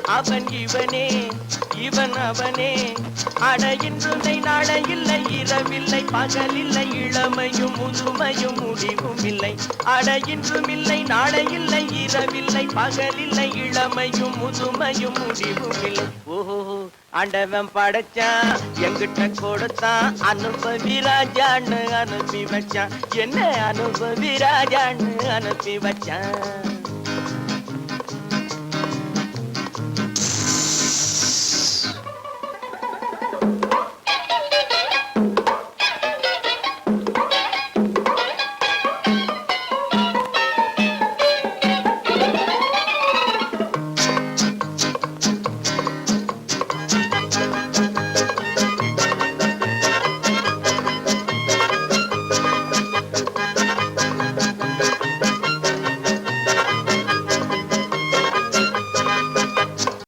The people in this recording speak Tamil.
அவன் இவனே இவன் அவனே. அட இன்றுமை நாளை இல்லை, இரவில்லை பகலில்லை, இளமையும் முதுமையும் முடிவும் இல்லை. அட இன்றும் இல்லை நாளை இல்லை, இரவில்லை பகலில்லை, இளமையும் முதுமையும் முடிவும் இல்லை. ஓஹோ ஆண்டவன் படைச்சான், எங்கிட்ட கொடுத்தான், அனுபவி ராஜான்னு அனுப்பி வச்சான். என்ன அனுபவி ராஜான்னு அனுப்பி வச்சான்.